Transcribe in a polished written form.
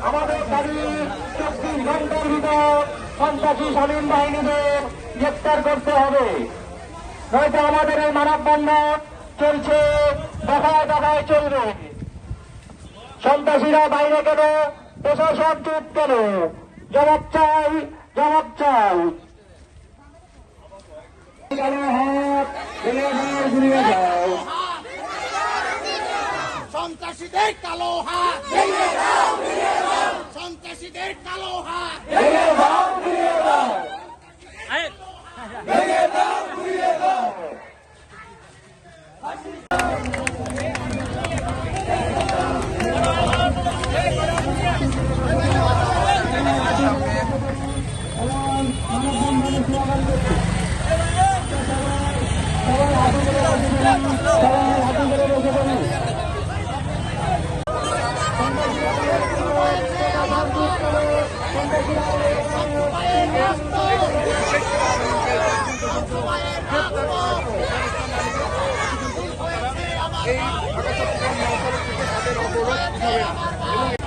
আমাদের দাবি 24 ঘন্টার ভিতর সন্ত্রাসী স্বাধীন বাহিনীদের গ্রেপ্তার করতে হবে, নয়তো আমাদের এই মানববন্ধন চলছে, দফায় দফায় চলবে। সন্ত্রাসীরা বাইরে কেন, প্রশাসন চুপ কেন? জবাব চাই, জবাব চাই। কালো হাত ফেলে দাও, ঘুরিয়ে দাও। সন্ত্রাসীদের কালো হাত, সন্ত্রাসীদের কালো হাত, ভেঙে দাও, ঘুরিয়ে দাও, ভেঙে দাও, ঘুরিয়ে দাও। এই ঢাকা চট্টগ্রাম মহাসড়ক থেকে তাদের অবরোধ কিভাবে